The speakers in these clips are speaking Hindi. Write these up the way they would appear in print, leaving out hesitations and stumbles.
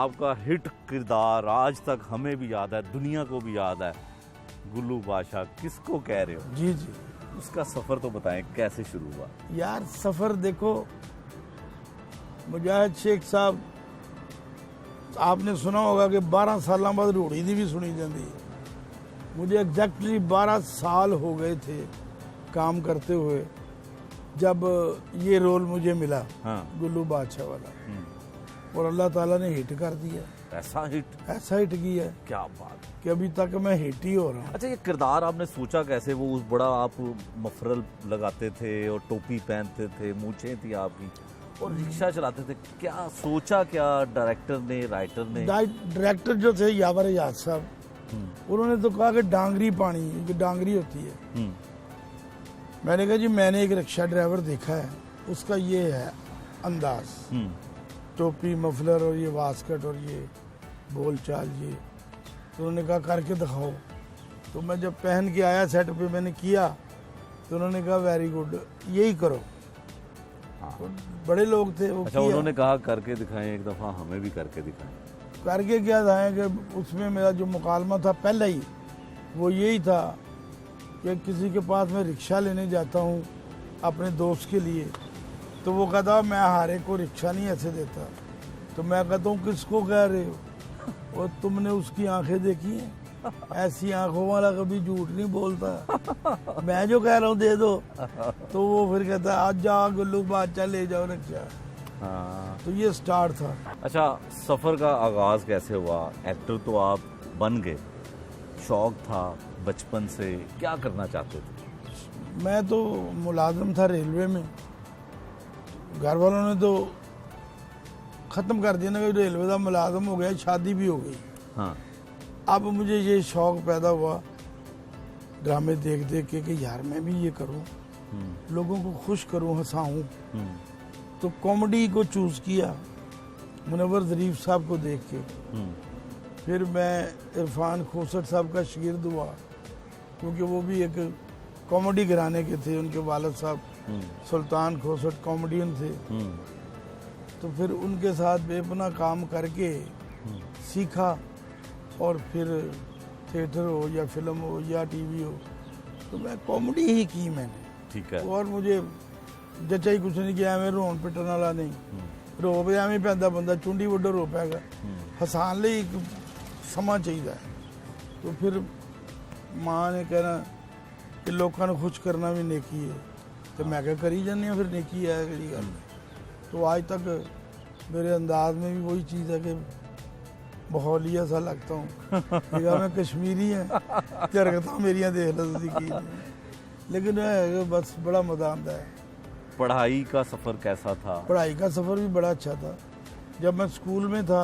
आपका हिट किरदार आज तक हमें भी याद है, दुनिया को भी याद है, गुल्लू बादशाह किसको कह रहे हो? जी जी। उसका सफर तो बताएं, कैसे शुरू हुआ? यार सफ़र देखो, मुजाहिद शेख साहब आपने सुना होगा कि 12 साल बाद रूड़ी दी भी सुनी जाती है। मुझे एग्जैक्टली 12 साल हो गए थे काम करते हुए जब ये रोल मुझे मिला। हाँ। गुल्लू बादशाह वाला, और अल्लाह ताला ने हिट कर दिया। ऐसा हिट किया है क्या बात कि अभी तक मैं हिट ही हो रहा हूँ। अच्छा, ये किरदार आपने सोचा कैसे? वो उस बड़ा आप मफरल लगाते थे और टोपी पहनते थे, मूछें थी आपकी और रिक्शा चलाते थे, क्या सोचा क्या डायरेक्टर ने, राइटर ने? डायरेक्टर जो थे यावर याद साहब, उन्होंने तो कहा कि डांगरी पानी, ये डांगरी होती है। मैंने कहा जी मैंने एक रिक्शा ड्राइवर देखा है, उसका ये है अंदाज, टोपी मफलर और ये वास्कट और ये बोल चाल ये। तो उन्होंने कहा करके दिखाओ। तो मैं जब पहन के आया सेट पे, मैंने किया तो उन्होंने कहा वेरी गुड, यही करो। तो बड़े लोग थे वो। अच्छा, उन्होंने कहा करके दिखाएं एक दफा, हमें भी करके दिखाएं। करके क्या था कि उसमें मेरा जो मुकालमा था पहले ही वो यही था कि किसी के पास मैं रिक्शा लेने जाता हूँ अपने दोस्त के लिए, तो वो कहता मैं हारे को रिक्शा नहीं ऐसे देता। तो मैं कहता हूँ किसको कह रहे हो, और तुमने उसकी आंखें देखी हैं? ऐसी आंखों वाला कभी झूठ नहीं बोलता, मैं जो कह रहा हूँ दे दो। तो वो फिर कहता आज जा गुल्लू बादशाह ले जाओ रिक्शा। हाँ। तो ये स्टार्ट था। अच्छा, सफर का आगाज कैसे हुआ? एक्टर तो आप बन गए, शौक था बचपन से, क्या करना चाहते थे? मैं तो मुलाजिम था रेलवे में। घर वालों ने तो ख़त्म कर दिया ना कि रेलवे का मुलाजिम हो गया, शादी भी हो गई। हाँ। अब मुझे ये शौक पैदा हुआ ड्रामे देख देख के कि यार मैं भी ये करूं, लोगों को खुश करूं, हंसाऊं। तो कॉमेडी को चूज़ किया मुनव्वर ज़रीफ साहब को देख के। फिर मैं इरफान खोसट साहब का शागिर्द हुआ, क्योंकि वो भी एक कॉमेडी घराने के थे। उनके वालिद साहब सुल्तान खोसट कॉमेडियन थे। तो फिर उनके साथ बेपना काम करके सीखा, और फिर थिएटर हो या फिल्म हो या टीवी हो, तो मैं कॉमेडी ही की मैंने। ठीक है। और मुझे जचा ही कुछ नहीं किया, मैं रोन पिटन वाला नहीं। रो पे ਐਵੇਂ ਪੈਂਦਾ ਬੰਦਾ, ਚੁੰਡੀ ਵੱਡੋ ਰੋ ਪੈਗਾ। ਹਸਾਨ ਲਈ ਇੱਕ ਸਮਾਂ ਚਾਹੀਦਾ ਹੈ। तो फिर माँ ने कहना कि लोगों को खुश करना भी नेकी है, तो मैं क्या करी जानी फिर नेकी है केड़ी गल। तो आज तक मेरे अंदाज में भी वही चीज़ है कि माहौलिया सा लगता हूँ। मैं कश्मीरी है, हरकत मेरिया देख लो की, लेकिन बस बड़ा मजा आता है। पढ़ाई का सफर कैसा था? पढ़ाई का सफर भी बड़ा अच्छा था। जब मैं स्कूल में था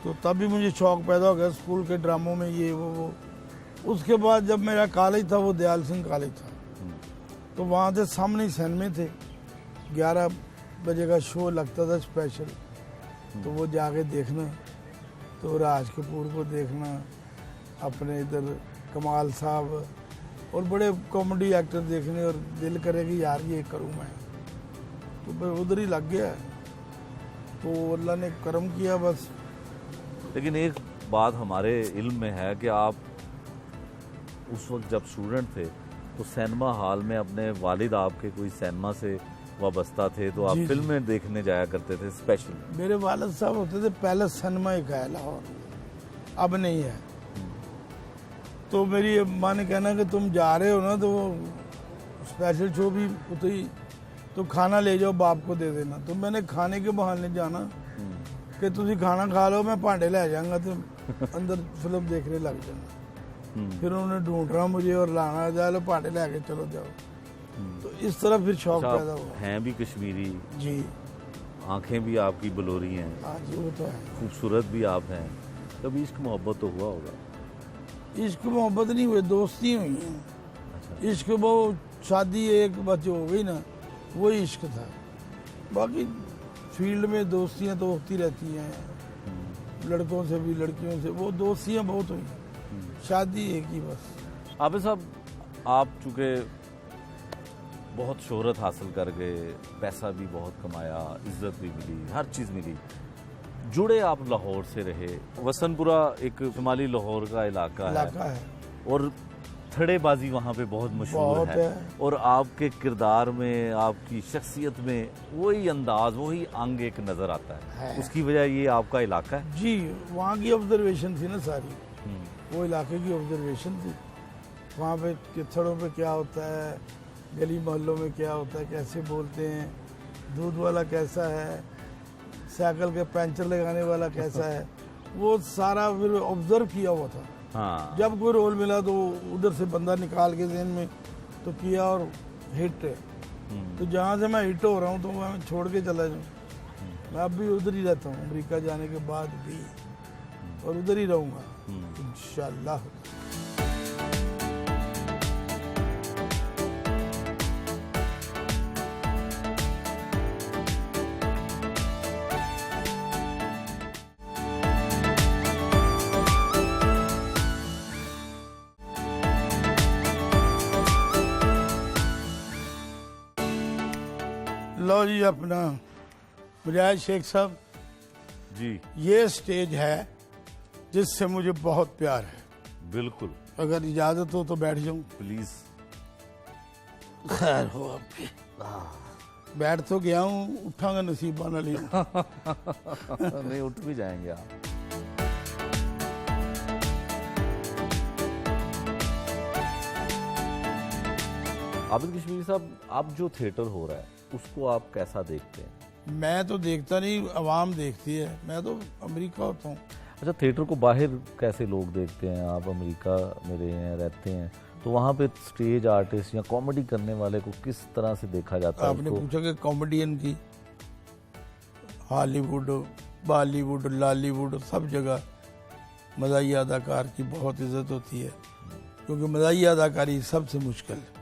तो तब भी मुझे शौक पैदा हो गया स्कूल के ड्रामों में, ये वो। उसके बाद जब मेरा कॉलेज था वो दयाल सिंह कॉलेज था, तो वहाँ से सामने ही सिनेमा थे, 11 बजे का शो लगता था स्पेशल। तो वो जाके देखना, तो राज कपूर को देखना, अपने इधर कमाल साहब और बड़े कॉमेडी एक्टर देखने, और दिल करे कि यार ये करूँ मैं। तो मैं उधर ही लग गया। तो अल्लाह ने करम किया बस। लेकिन एक बात हमारे इल्म में है कि आप उस वक्त जब स्टूडेंट थे तो सिनेमा हॉल में अपने वालिद आपके कोई सिनेमा से वाबस्ता थे, तो आप फिल्में देखने जाया करते थे स्पेशल। मेरे वालिद साहब होते थे पैलेस सिनेमा एक है लाहौर, अब नहीं है। तो मेरी माँ ने कहना कि तुम जा रहे हो ना, तो वो स्पेशल शो भी उतनी ही, तो खाना ले जाओ बाप को दे देना। तो मैंने खाने के बहाने जाना कि तुम खाना खा लो, मैं भांडे ले जाऊंगा, तो अंदर फिल्म देखने लग जाना। फिर उन्होंने ढूंढना मुझे और लाना, जा लो भांडे लेके चलो जाओ। तो इस तरह फिर शौक पैदा हुआ। हैं भी कश्मीरी जी, आंखें भी आपकी बलोरी हैं। हाँ जी, वो तो है। खूबसूरत भी आप हैं। कभी इश्क मोहब्बत तो हुआ होगा? इश्क मोहब्बत नहीं हुई, दोस्ती हुई है। अच्छा। इश्क वो शादी एक बच्चे हो गई ना, वो इश्क था। बाकी फील्ड में दोस्तियां तो होती रहती हैं, लड़कों से भी लड़कियों से, वो दोस्तियां बहुत हुई, शादी एक ही बस। आबिद साहब, आप चूँकि बहुत शोहरत हासिल कर गए, पैसा भी बहुत कमाया, इज्जत भी मिली, हर चीज़ मिली, जुड़े आप लाहौर से रहे, वसनपुरा एक शुमाली लाहौर का इलाका है और थड़ेबाजी वहाँ पे बहुत मशहूर बहुत है है। और आपके किरदार में, आपकी शख्सियत में वही अंदाज, वही अंग एक नज़र आता है। उसकी वजह ये आपका इलाका है जी, वहाँ की ऑब्जर्वेशन थी ना सारी, वो इलाके की ऑब्जर्वेशन थी। वहाँ पे किथड़ों पे क्या होता है, गली मोहल्लों में क्या होता है, कैसे बोलते हैं, दूध वाला कैसा है, साइकिल के पंचर लगाने वाला कैसा है, वो सारा फिर ऑब्जर्व किया हुआ था। हाँ। जब कोई रोल मिला तो उधर से बंदा निकाल के ज़हन में तो किया और हिट है। तो जहाँ से मैं हिट हो रहा हूँ तो मैं छोड़ के चला जाऊँ। मैं अब भी उधर ही रहता हूँ, अमेरिका जाने के बाद भी, और उधर ही रहूँगा इंशाल्लाह। लो जी, अपना मुजाहिद शेख साहब जी, ये स्टेज है जिससे मुझे बहुत प्यार है। बिल्कुल, अगर इजाजत हो तो बैठ जाऊं। प्लीज। खैर हो आपकी। बैठ तो गया हूँ, उठांगा नसीबा ना ले। नहीं, उठ भी जाएंगे आप। आबिद कश्मीरी साहब, आप जो थिएटर हो रहा है उसको आप कैसा देखते हैं? मैं तो देखता नहीं, अवाम देखती है। मैं तो अमेरिका होता हूँ। अच्छा, थिएटर को बाहर कैसे लोग देखते हैं? आप अमेरिका में रहे हैं, रहते हैं, तो वहाँ पे स्टेज आर्टिस्ट या कॉमेडी करने वाले को किस तरह से देखा जाता है? आपने पूछा कि कॉमेडियन की हॉलीवुड, बॉलीवुड, लॉलीवुड सब जगह मज़ाही अदाकार की बहुत इज्जत होती है, क्योंकि मज़ाही अदाकारी सबसे मुश्किल है।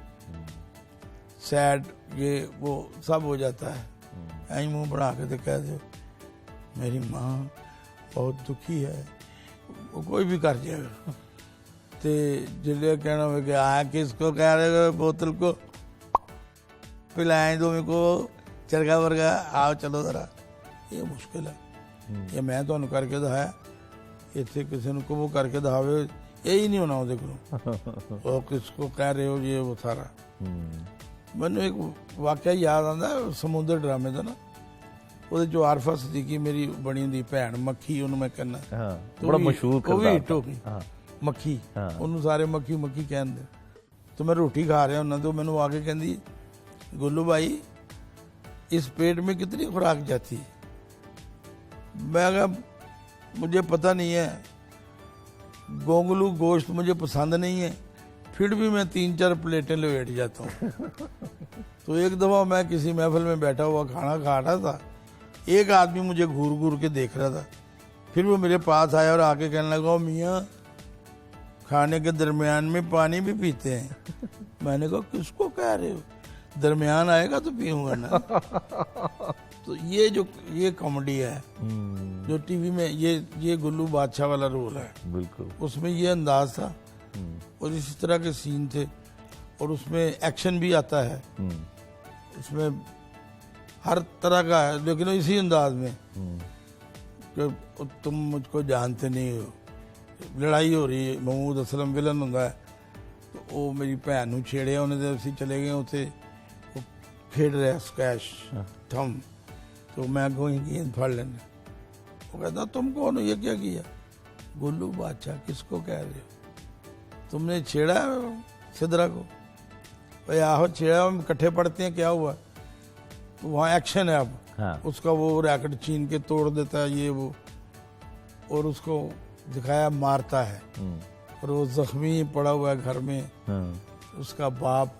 सैड ये वो सब हो जाता है। ऐं मुंह बना के तो कह दो मेरी माँ बहुत दुखी है, वो कोई भी कर जाएगा। तो जिले कहना हो कि आ किसको कह रहे हो, बोतल को पिलाएं दो मेरे को चरखा वर्गा, आओ चलो जरा, ये मुश्किल है। ये मैं तो करके दहाया, इतने किसी को वो करके दहावे, यही नहीं होना देख लो। वो किसको कह रहे हो, ये वो सारा। मैंने एक वाकया याद आता है, समुद्र ड्रामे का ना, ਉਹਦੇ ਚੋਂ ਆਰਫਾ ਸਦੀਕੀ ਮੇਰੀ ਬਣੀ ਹੁੰਦੀ ਭੈਣ ਮੱਖੀ, ਉਹਨੂੰ ਮੈਂ ਕਹਿੰਦਾ। ਹਾਂ, ਬੜਾ ਮਸ਼ਹੂਰ ਉਹ ਵੀ ਹਿੱਟ ਹੋ ਗਈ ਮੱਖੀ, ਉਹਨੂੰ ਸਾਰੇ ਮੱਖੀ ਮੱਖੀ ਕਹਿੰਦੇ। तो मैं रोटी खा रहा हूँ तो मैंने आके कहती, गुल्लू भाई इस पेट में कितनी खुराक जाती? मैं कहा मुझे पता नहीं है, गोंगलू गोश्त मुझे पसंद नहीं है, फिर भी मैं 3-4 प्लेटें लेट जाता हूँ। तो एक दफ़ा मैं किसी महफिल में बैठा हुआ खाना खा रहा था, एक आदमी मुझे घूर घूर के देख रहा था। फिर वो मेरे पास आया और आके कहने लगा, मियाँ खाने के दरमियान में पानी भी पीते हैं। मैंने कहा किसको कह रहे हो, दरमियान आएगा तो पीऊंगा ना। तो ये कॉमेडी है जो टीवी में, ये गुल्लू बादशाह वाला रोल है। बिल्कुल, उसमें ये अंदाज था और इसी तरह के सीन थे, और उसमें एक्शन भी आता है, उसमें हर तरह का है, लेकिन इसी अंदाज में कि तुम मुझको जानते नहीं हो, लड़ाई हो रही है, महमूद असलम विलन होंदा है, तो वो मेरी भैन नूं छेड़िया उन्हें, तो असीं चले गए उत्थे, वो खेड रहा स्कैश थम, तो मैं अगों ही गेंद फड़ लेने। वो कहता तुम कौन हो, ये क्या किया? गुल्लू बादशाह। किसको कह रहे हो? तुमने छेड़ा सिदरा को? भाई आहो छेड़ा, हम इकट्ठे पढ़ते हैं, क्या हुआ? तो वहाँ एक्शन है अब। हाँ। उसका वो रैकेट छीन के तोड़ देता है ये वो, और उसको दिखाया मारता है, और वो जख्मी पड़ा हुआ है घर में। उसका बाप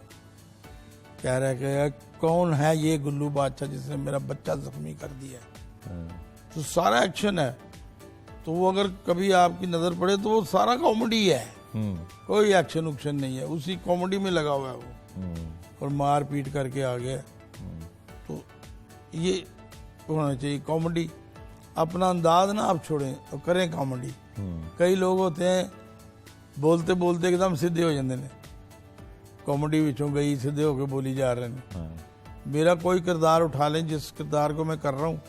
कह रहा है कि यार कौन है ये गुल्लू बादशाह जिसने मेरा बच्चा जख्मी कर दिया? तो सारा एक्शन है। तो वो अगर कभी आपकी नजर पड़े तो वो सारा कॉमेडी है, कोई एक्शन उक्शन नहीं है, उसी कॉमेडी में लगा हुआ है वो, और मार पीट करके आ गया। तो ये होना चाहिए कॉमेडी। अपना अंदाज ना आप छोड़ें और करें कॉमेडी। कई लोग होते हैं बोलते बोलते एकदम सीधे हो जाते हैं, कॉमेडी विचों गई सीधे होके बोली जा रहे हैं। मेरा कोई किरदार उठा लें, जिस किरदार को मैं कर रहा हूँ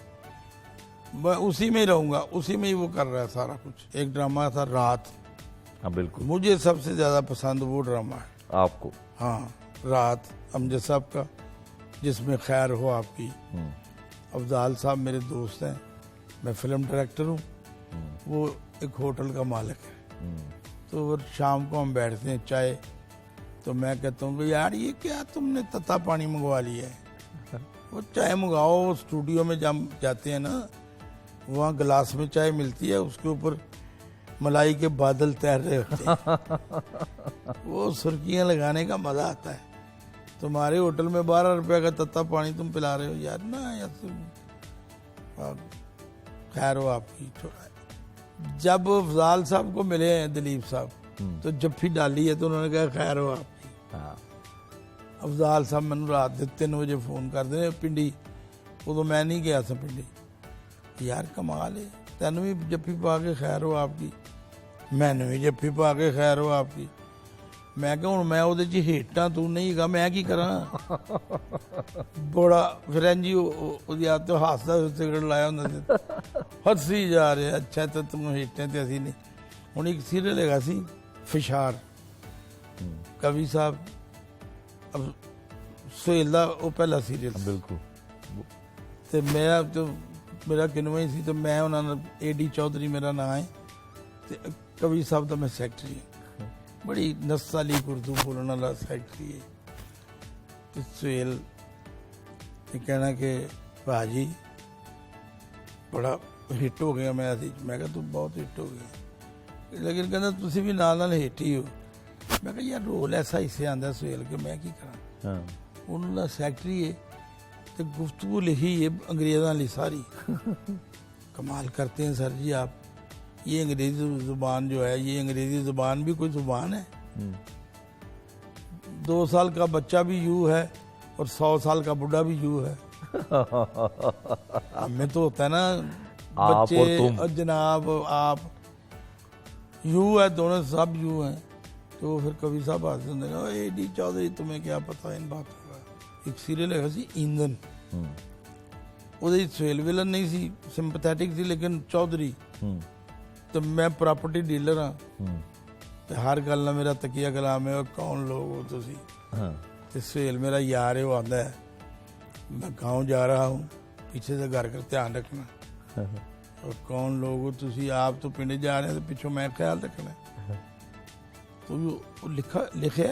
मैं उसी में ही रहूंगा, उसी में ही वो कर रहा है सारा कुछ। एक ड्रामा था रात, हाँ बिल्कुल। मुझे सबसे ज्यादा पसंद वो ड्रामा है। आपको? हाँ, रात अमजद साहब का, जिसमें खैर हो आपकी। अफजाल साहब मेरे दोस्त हैं, मैं फिल्म डायरेक्टर हूँ, वो एक होटल का मालिक है। तो वो शाम को हम बैठते हैं चाय, तो मैं कहता हूँ कि यार ये क्या तुमने तत्ता पानी मंगवा लिया है, वो चाय मंगाओ। वो स्टूडियो में जब जाते हैं ना, वहाँ गिलास में चाय मिलती है, उसके ऊपर मलाई के बादल तैर रहे होते हैं। वो सुर्खियाँ लगाने का मजा आता है। तुम्हारे होटल में 12 रुपए का तत्ता पानी तुम पिला रहे हो यार, ना यार तुम खैर हो आपकी। जब अफजाल साहब को मिले हैं दिलीप साहब, तो जफ्फी डाली है तो उन्होंने कहा खैर हो आपकी। अफजाल साहब मैंने रात के 3 बजे फोन कर दे पिंडी, उदो मैं नहीं गया था पिंडी। यार कमाल है, तेन भी जफ्फी पा के खैर हो आपकी, मैंने भी जफ्फी पा के खैर हो आपकी। मैं क्या हूँ मैं वो हेटा तू नहीं गा, मैं की करा। बड़ा फिर जी तो हादसा सिगरेट लाया होंगे, हसी जा रहे। अच्छा तो तुम हेटे तो असी नहीं। हूँ एक सीरियल है सी फिशार, कवि साहब अब सुहेल का वो पहला सीरियल। बिल्कुल। तो मेरा किनवा ही सी, तो मैं उन्होंने AD चौधरी मेरा नाम है, तो कवि साहब का मैं सैकटरी है। बड़ी नस्साली उर्दू बोलने वाला सैकटरी है। तो सुहेल ने कहना कि भाजी बड़ा हिट हो गया। मैं कहा तू बहुत हिट हो गया, लेकिन कहना तुसी भी नाल हिट ही हो। मैं कहा यार रोल ऐसा हिस्से आंदा सुहेल के मैं की करा। उन्होंने सैकटरी है तो गुफ्तगू लिखी है अंग्रेज़ों ली सारी। कमाल करते हैं सर जी आप। ये अंग्रेजी जुबान जो है, ये अंग्रेजी जुबान भी कोई जुबान है? 2 साल का बच्चा भी यू है और 100 साल का बुढ़ा भी यू है। हमें तो होता है ना बच्चे और जनाब आप, यू है, दोनों सब यू हैं। तो फिर कवि साहब आते होंगे AD चौधरी तुम्हें क्या पता इन बातों का। एक सीरियल है सी ईंधन, ਉਹਦੇ ਸੁਹੇਲ ਵਿਲਨ नहीं सी, सिंपैथेटिक सी, लेकिन चौधरी। तो मैं प्रॉपर्टी डीलर हाँ, तो हर गल ना मेरा तकिया कलाम है कौन लोग हो तुसी। तो सुहेल मेरा यार है, वो आता है मैं गाँव जा रहा हूँ, पीछे से घर का ध्यान रखना। और कौन लोग हो तुसी, आप तो पिंड जा रहे हैं तो पिछों मैं ख्याल रखना। तो वो लिखा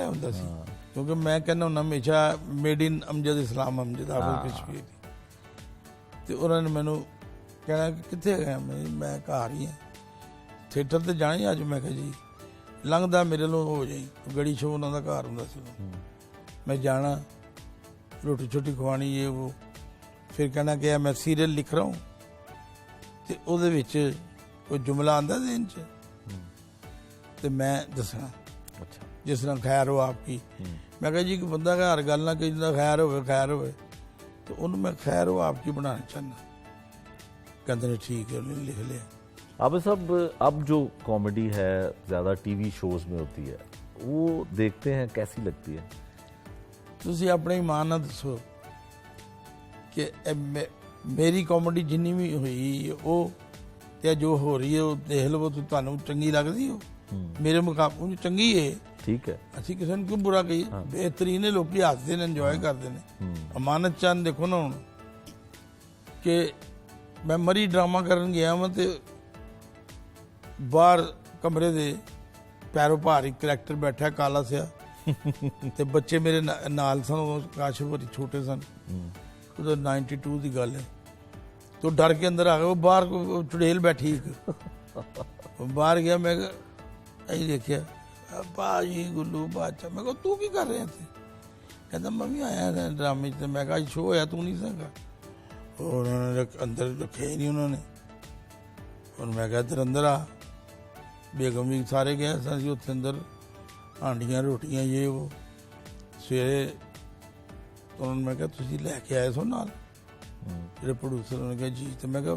होंदा सी, क्योंकि मैं कहना हूँ हमेशा मेड इन अमजद इस्लाम अमजद हाफिज़ कश्मीरी। तो उन्होंने मैनू कहना कि कितने गया, मैं घर ही हाँ, थिएटर तो जाना ही अज। मैं कहा जी लंघदा मेरे लो हो जाई, गड़ी शो उन्होंने घर होंदा सी। मैं जाना रोटी छोटी खवानी ये वो। फिर कहना कि मैं सीरियल लिख रहा हूँ, तो ਉਹਦੇ ਵਿੱਚ कोई जुमला आंदा दिन च, तो मैं दसना। अच्छा, जिस तरह खैर हो आपकी। मैं कहा जी कि बंदा घर गल ना कि खैर हो, तो उन्होंने मैं खैर हो आपकी बनाना चाहना। कहते ने ठीक है, उन्होंने लिख लिया। अब सब अब जो कॉमेडी है ज़्यादा TV शोज में होती है, वो देखते हैं, कैसी लगती है? तुसी अपने ईमान नाल दसो कि मेरी कॉमेडी जिन्नी भी हुई वो या जो हो रही है वो देख लो, तो तुहानू चंगी लगदी हो? मेरे मुकाबले चंगी है, ठीक है। असी किसी ने क्यों बुरा कही? बेहतरीन है, लोग हसते हैं, इंजॉय करते हैं। अमानत चंद देखो ना, हूँ कि मैं मरी ड्रामा करन गया मैं, तो बाहर कमरे दे पैरों भार एक करैक्टर बैठा काला सिया, ते बच्चे मेरे नाल सन, काशिफ होरी छोटे सन, तो 92 की गल है। तो डर के अंदर आ गया, वो बाहर चुड़ैल बैठी बाहर गया। मैं यही देखिया भाजी गुल्लू बादशाह। मैं कहा तू की कर रहे थे? कहता मैं भी आया ड्रामे से। मैं कहा शो है तू नहीं सका? उन्होंने अंदर रखे ही नहीं उन्होंने। और मैं कहा इधर अंदर आ, बेगम भी सारे गए सी उत्थे अंदर, हांडियां रोटियां ये वो। सवेरे तो उन्होंने मैं कहा तुसी लैके आए सो नाल जो प्रोड्यूसर? उन्होंने कहा जी। तो मैं कहा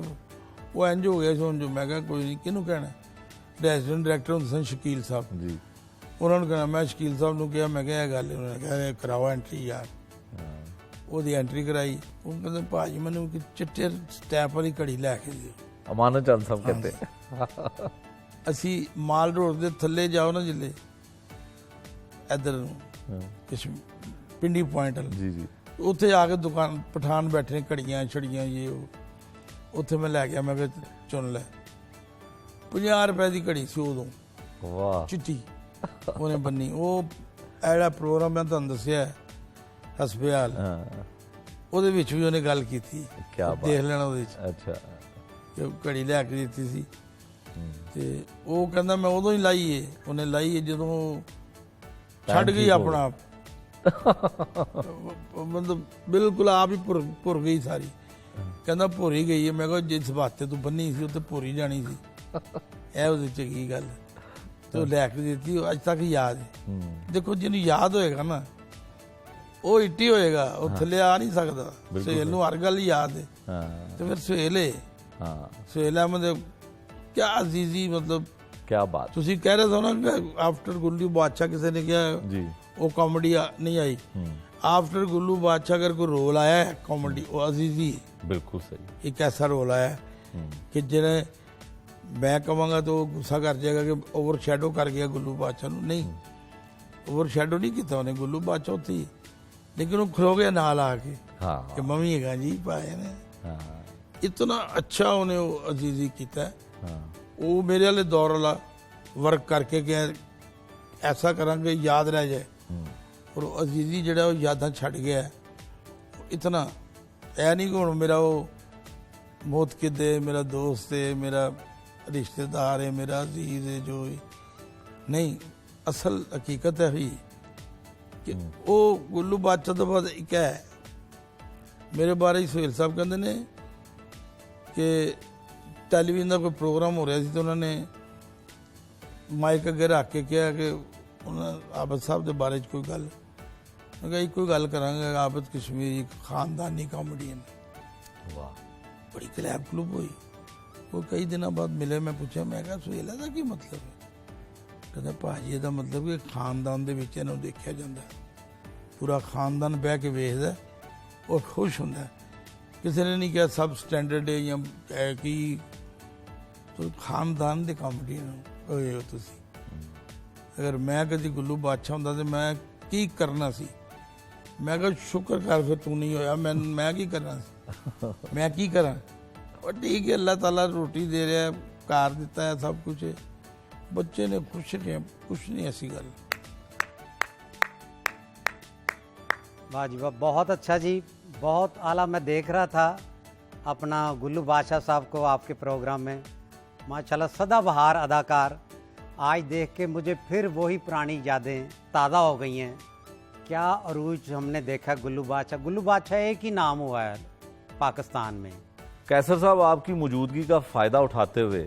वो इंज हो गया सो। मैं कहा कोई नहीं, किनू कहना? रेजिडेंट डायरैक्टर होंदे सन शकील साहब जी, उन्होंने कहना। मैं शकील साहब ने कहा, मैं क्या गल? उन्होंने कहा कराओ एंट्री यार। ਉਹਦੀ ਐਂਟਰੀ ਕਰਾਈ। ਉਹ ਕਹਿੰਦੇ ਭਾਜੀ ਮੈਨੂੰ ਕਿ ਚਿੱਟੇ ਸਟੈਂਪ ਵਾਲੀ ਘੜੀ ਲੈ ਕੇ ਦਿਓ। अमानत चंद साहब कहते हैं। ਅਸੀਂ ਮਾਲ ਰੋਡ ਦੇ ਥੱਲੇ ਜਾਓ ਨਾ ਜਿੱਲੇ ਇੱਧਰ ਨੂੰ ਪਿੰਡੀ ਪੁਆਇੰਟ ਵੱਲ, जी जी ਉੱਥੇ ਆ ਕੇ ਦੁਕਾਨ ਪਠਾਨ ਬੈਠੇ ਨੇ, ਘੜੀਆਂ ਛੜੀਆਂ ਇਹ ਉਹ। ਉੱਥੇ ਮੈਂ ਲੈ ਗਿਆ, ਮੈਂ ਕਿਹਾ ਚੁਣ ਲੈ। 50 ਰੁਪਏ ਦੀ ਘੜੀ ਸੀ ਉਦੋਂ, वाह ਚਿੱਟੀ ਉਹਨੇ ਬੰਨੀ। ਉਹ ਜਿਹੜਾ ਪ੍ਰੋਗਰਾਮ ਮੈਂ ਤੁਹਾਨੂੰ ਦੱਸਿਆ ਹਸਪਤਾਲ, हाँ, ਉਹਦੇ ਵਿੱਚ ਵੀ ਉਹਨੇ ਗੱਲ ਕੀਤੀ। क्या बात। ਦੇਖ ਲੈਣਾ ਉਹਦੇ 'ਚ अच्छा ਕਿ ਉਹ ਘੜੀ ਲੈ ਕੇ ਦਿੱਤੀ ਸੀ। ਤੇ ਉਹ ਕਹਿੰਦਾ ਮੈਂ ਉਦੋਂ ਹੀ ਲਾਈ ਏ। ਉਹਨੇ ਲਾਈ ਏ ਜਦੋਂ ਛੱਡ ਗਈ ਆਪਣਾ ਆਪ। ਮਤਲਬ ਬਿਲਕੁਲ ਆਪ ਹੀ ਭੁਰ ਗਈ ਸਾਰੀ। ਕਹਿੰਦਾ ਭੁਰ ਹੀ ਗਈ ਹੈ। ਮੈਂ ਕਿਹਾ ਜਿਸ ਵਾਸਤੇ ਤੂੰ ਬੰਨੀ ਸੀ ਉੱਥੇ ਭੁਰ ਹੀ ਜਾਣੀ ਸੀ। ਇਹ ਉਹਦੇ ਚ ਕੀ ਗੱਲ। ਤੇ ਉਹ ਲੈ ਕੇ ਦਿੱਤੀ, ਉਹ ਅੱਜ ਤੱਕ ਯਾਦ ਹੈ। ਦੇਖੋ ਜਿਹਨੂੰ ਯਾਦ ਹੋਏਗਾ ਨਾ ਉਹ ਇੱਟੀ ਹੋਏਗਾ, ਉਹ ਥੱਲੇ ਆ ਨਹੀਂ ਸਕਦਾ। ਸੁਹੇਲ ਨੂੰ ਹਰ ਗੱਲ ਯਾਦ ਹੈ। हाँ ਤੇ ਫਿਰ ਸੁਹੇਲ ਹੈ, हाँ ਸੁਹੇਲ ਅਹਿਮਦ ਕਿਆ ਅਜ਼ੀਜ਼ੀ। ਮਤਲਬ क्या बात ਤੁਸੀਂ ਕਹਿ ਰਹੇ ਹੋ ਨਾ ਕਿ ਆਫਟਰ ਗੁੱਲੂ ਬਾਦਸ਼ਾਹ ਕਿਸੇ ਨੇ ਕਿਹਾ जी। ਉਹ ਕਾਮੇਡੀ ਨਹੀਂ ਆਈ। आफ्टर गुल्लू बादशाह अगर कोई रोल आया है कॉमेडी, वो अजीजी बिल्कुल सही। एक ऐसा रोल आया है कि जिन्हें मैं कहूँगा तो गुस्सा कर जाएगा कि ओवर शैडो कर गया गुल्लू बादशाह नूं। नहीं, ओवर शैडो नहीं किया उन्हें। गुल्लू बादशाह थी लेकिन वो खलो गया नाल आके हाँ कि मम्मी है जी पाए ने। हाँ इतना अच्छा उन्हें वो अजीजी किया है। हाँ वो मेरे वाले दौर वाला वर्क करके कि ऐसा करांगे याद रह जाए। और अजीजी ਜਿਹੜਾ ਉਹ ਯਾਦਾਂ ਛੱਡ ਗਿਆ। ਇਤਨਾ ਐ ਨਹੀਂ ਕਿ ਹੁਣ ਮੇਰਾ ਉਹ ਮੌਤ ਕਿਦੇ ਮੇਰਾ ਦੋਸਤ ਹੈ, ਮੇਰਾ ਰਿਸ਼ਤੇਦਾਰ ਹੈ, ਮੇਰਾ ਅਜ਼ੀਜ਼ ਹੈ ਜੋ ਨਹੀਂ। ਅਸਲ ਹਕੀਕਤ ਹੈ ਹੀ ਕਿ ਉਹ ਗੁੱਲੂ ਬਾਦਸ਼ਾਹ ਤੋਂ ਬਾਅਦ ਇੱਕ ਹੈ। ਮੇਰੇ ਬਾਰੇ ਸੁਹੇਲ ਸਾਹਿਬ ਕਹਿੰਦੇ ਨੇ ਕਿ ਟੈਲੀਵਿਜ਼ਨ ਦਾ ਕੋਈ ਪ੍ਰੋਗਰਾਮ ਹੋ ਰਿਹਾ ਸੀ ਤੇ ਉਹਨਾਂ ਨੇ ਮਾਈਕ ਅੱਗੇ ਰੱਖ ਕੇ ਕਿਹਾ ਕਿ ਉਹਨਾਂ ਆਬਦ ਸਾਹਿਬ ਦੇ ਬਾਰੇ 'ਚ ਕੋਈ ਗੱਲ। मैं कहा कोई गल करांगे। आबिद कश्मीरी खानदानी कॉमेडियन, वाह बड़ी क्लैप क्लूब हुई। वो कई दिनों बाद मिले, मैं पूछा, मैं कहा सुहेल का की मतलब है? कहता भाजी ਇਹਦਾ मतलब कि खानदान ਦੇ ਵਿੱਚ ਇਹਨੂੰ ਦੇਖਿਆ ਜਾਂਦਾ। ਪੂਰਾ ਖਾਨਦਾਨ ਬਹਿ ਕੇ ਵੇਖਦਾ ਔਰ ਖੁਸ਼ ਹੁੰਦਾ। ਕਿਸੇ ਨੇ ਨਹੀਂ ਕਿਹਾ ਸਬ ਸਟੈਂਡਰਡ ਹੈ ਜਾਂ ਕੀ। ਤੋ ਖਾਨਦਾਨ ਦੇ ਕਾਮੇਡੀਅਨ ਹੋਏ ਹੋ ਤੁਸੀਂ। ਅਗਰ ਮੈਂ ਕਦੀ ਗੁੱਲੂ ਬਾਦਸ਼ਾਹ ਹੁੰਦਾ ਤੇ ਮੈਂ ਕੀ ਕਰਨਾ ਸੀ। मैं कहा शुक्र कर फिर तू नहीं होया। मैं की करना मैं की करा। और ठीक है, अल्लाह ताला रोटी दे रहा है, कार दिता है, सब कुछ है। बच्चे ने खुश ने कुछ नहीं ऐसी गल। वाह जी वाह, बहुत अच्छा जी, बहुत आला। मैं देख रहा था अपना गुल्लू बादशाह साहब को आपके प्रोग्राम में, माशाल्लाह सदाबहार अदाकार। आज देख के मुझे फिर वही पुरानी यादें ताज़ा हो गई हैं। क्या अरूज हमने देखा गुल्लू बादशाह। गुल्लू बादशाह एक ही नाम हुआ है पाकिस्तान में। कैसर साहब, आपकी मौजूदगी का फ़ायदा उठाते हुए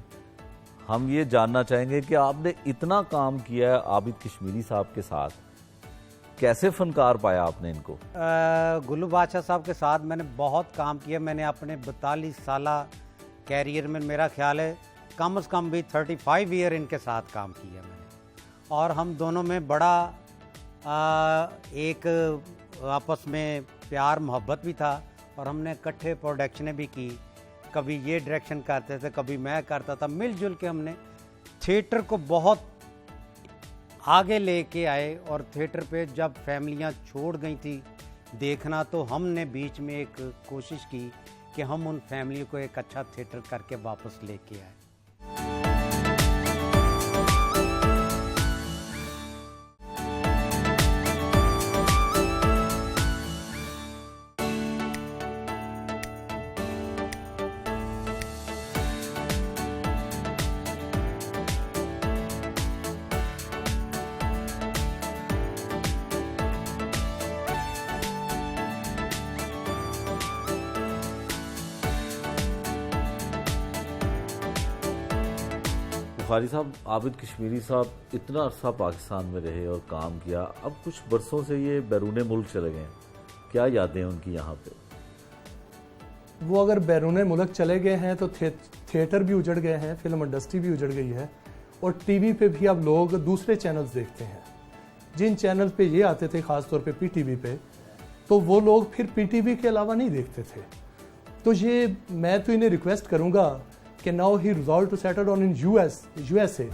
हम ये जानना चाहेंगे कि आपने इतना काम किया है आबिद कश्मीरी साहब के साथ, कैसे फनकार पाया आपने इनको? गुल्लू बादशाह साहब के साथ मैंने बहुत काम किया। मैंने अपने 42 साल कैरियर में मेरा ख्याल है कम से कम भी 35 ईयर इनके साथ काम किया मैंने। और हम दोनों में बड़ा एक आपस में प्यार मोहब्बत भी था। और हमने इकट्ठे प्रोडक्शनें भी की। कभी ये डायरेक्शन करते थे, कभी मैं करता था। मिलजुल के हमने थिएटर को बहुत आगे लेके आए। और थिएटर पे जब फैमिलियां छोड़ गई थी देखना, तो हमने बीच में एक कोशिश की कि हम उन फैमिली को एक अच्छा थिएटर करके वापस लेके आए। बुखारी साहब, आबिद कश्मीरी साहब इतना अरसा पाकिस्तान में रहे और काम किया, अब कुछ बरसों से ये बैरून मुल्क चले गए हैं, क्या यादें उनकी यहाँ पे? वो अगर बैरून मुल्क चले गए हैं तो थिएटर भी उजड़ गए हैं, फिल्म इंडस्ट्री भी उजड़ गई है। और टीवी पे भी अब लोग दूसरे चैनल्स देखते हैं। जिन चैनल्स पे ये आते थे, ख़ास तौर पे PTV पे, तो वो लोग फिर पीटीवी के अलावा नहीं देखते थे। तो ये मैं तो इन्हें रिक्वेस्ट करूंगा कि नाउ ही resolve to settle on in USA,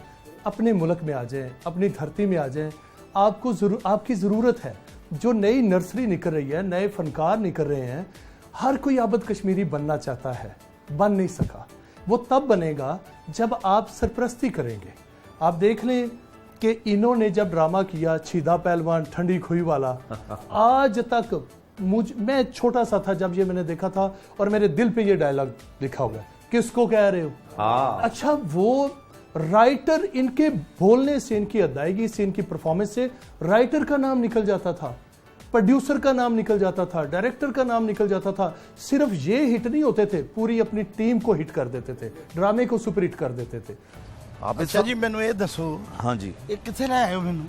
अपने मुल्क में आ जाएं, अपनी धरती में आ जाएं। आपकी ज़रूरत है। जो नई नर्सरी निकल रही है, नए फनकार निकल रहे हैं, हर कोई आबद कश्मीरी बनना चाहता है, बन नहीं सका। वो तब बनेगा जब आप सरपरस्ती करेंगे। आप देख लें कि इन्होंने जब ड्रामा किया छीदा पहलवान ठंडी खुई वाला, आज तक मैं छोटा सा था जब ये मैंने देखा था और मेरे दिल पे ये डायलॉग लिखा हुआ है, किसको कह रहे हो। अच्छा, वो राइटर, इनके बोलने से, इनकी अदायगी से, इनकी परफॉर्मेंस से राइटर का नाम निकल जाता था, प्रोड्यूसर का नाम निकल जाता था, डायरेक्टर का नाम निकल जाता था। सिर्फ ये हिट नहीं होते थे, पूरी अपनी टीम को हिट कर देते थे, ड्रामे को सुपर हिट कर देते थे। आप अच्छा जी, मैनू ये दसो, हाँ जी, ये किथे ले आए हो मैनू?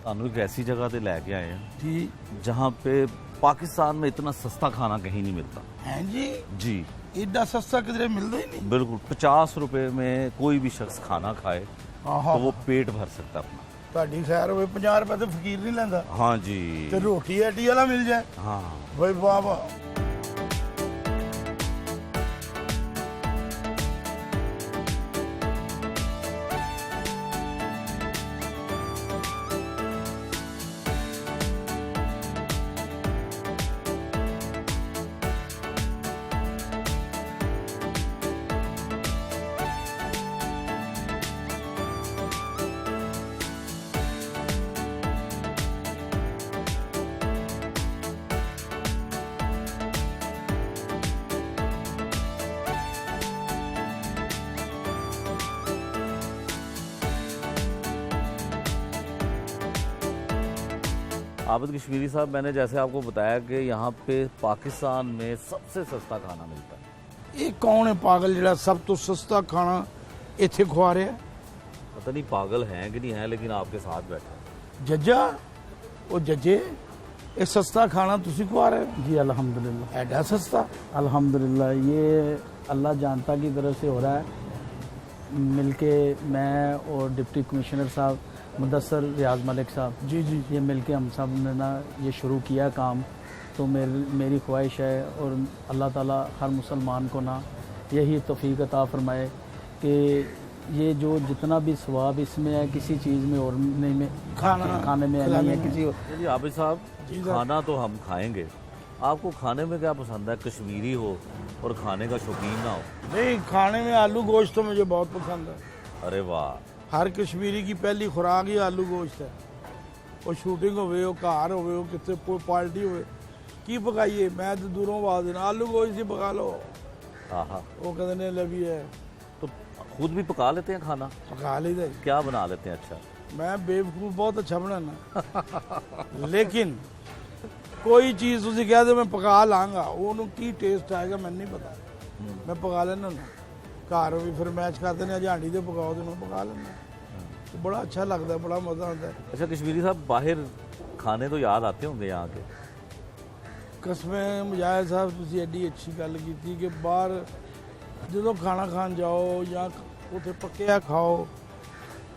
ਤੁਹਾਨੂੰ एक ऐसी जगह पे लेके आए हैं जी जहाँ पे पाकिस्तान में इतना सस्ता खाना कहीं नहीं मिलता। हैं जी, जी इतना सस्ता किधरे मिलता ही नहीं। बिल्कुल, 50 रुपए में कोई भी शख्स खाना खाए आहा, तो वो पेट भर सकता अपना। ਤੁਹਾਡੀ ਖੈਰ ਹੋਵੇ, 50 ਰੁਪਏ ਤੇ ਫਕੀਰ ਨਹੀਂ ਲੈਂਦਾ। हाँ जी, ਤੇ ਰੋਟੀ ਐਟੀ ਵਾਲਾ ਮਿਲ ਜਾਏ, हाँ। ਬਈ ਵਾਹ ਵਾਹ। आबिद कश्मीरी साहब, मैंने जैसे आपको बताया कि यहाँ पे पाकिस्तान में सबसे सस्ता खाना मिलता है। ਇਹ ਕੌਣ ਹੈ ਪਾਗਲ ਜਿਹੜਾ ਸਭ ਤੋਂ ਸਸਤਾ ਖਾਣਾ ਇੱਥੇ ਖਵਾ ਰਿਹਾ? पता नहीं पागल हैं कि नहीं हैं, लेकिन आपके साथ बैठा है। ਜੱਜਾ, ਉਹ ਜੱਜੇ, ਇਹ ਸਸਤਾ ਖਾਣਾ ਤੁਸੀਂ ਖਵਾ ਰਹੇ ਹੋ? जी अल्हम्दुलिल्लाह, ਐਡਾ ਸਸਤਾ? अल्हम्दुलिल्लाह, ये अल्लाह जानता की तरफ से हो रहा है। मिलके मैं और डिप्टी कमिश्नर साहब मुदस्सर रियाज मलिक साहब, जी जी ये मिलके हम सब ने ना ये शुरू किया काम। तो मेरी ख्वाहिश है और अल्लाह ताला हर मुसलमान को ना यही तौफीक अता फरमाए कि ये जो जितना भी सवाब इसमें है किसी चीज़ में और नहीं में खाने में नहीं है किसी और। जी आबिद साहब, खाना तो हम खाएंगे, आपको खाने में क्या पसंद है? कश्मीरी हो और खाने का शौकीन ना हो? नहीं, खाने में आलू गोश्त तो मुझे बहुत पसंद है। अरे वाह, हर कश्मीरी की पहली खुराक ही आलू गोश्त है। वो शूटिंग होवे, वो घर होवे, वो कितने कोई पार्टी होवे, की पकाइए, मैं तो दूरों आवाज देना आलू गोश्त ही पका लो। आहा, वो कहते ने लवी है, तो खुद भी पका लेते हैं खाना? पका लीदा। क्या बना लेते हैं? अच्छा, मैं बेवकूफ बहुत अच्छा बनाना लेकिन कोई चीज़ तुझे कह दो मैं पका लाँगा, वो की टेस्ट आएगा मैंने नहीं पता, मैं पका लेना ना। घर भी फिर मैच करते हैं, झांडी दे पकाओ तो मैं पका लेना, तो बड़ा अच्छा लगता है, बड़ा मज़ा आता है। अच्छा कश्मीरी साहब, बाहर खाने तो याद आते होंगे यहाँ के? कस्में मुजाहिद साहब, तुसी एडी अच्छी गल की कि बाहर जो खाना खान जाओ या उसे पक्या खाओ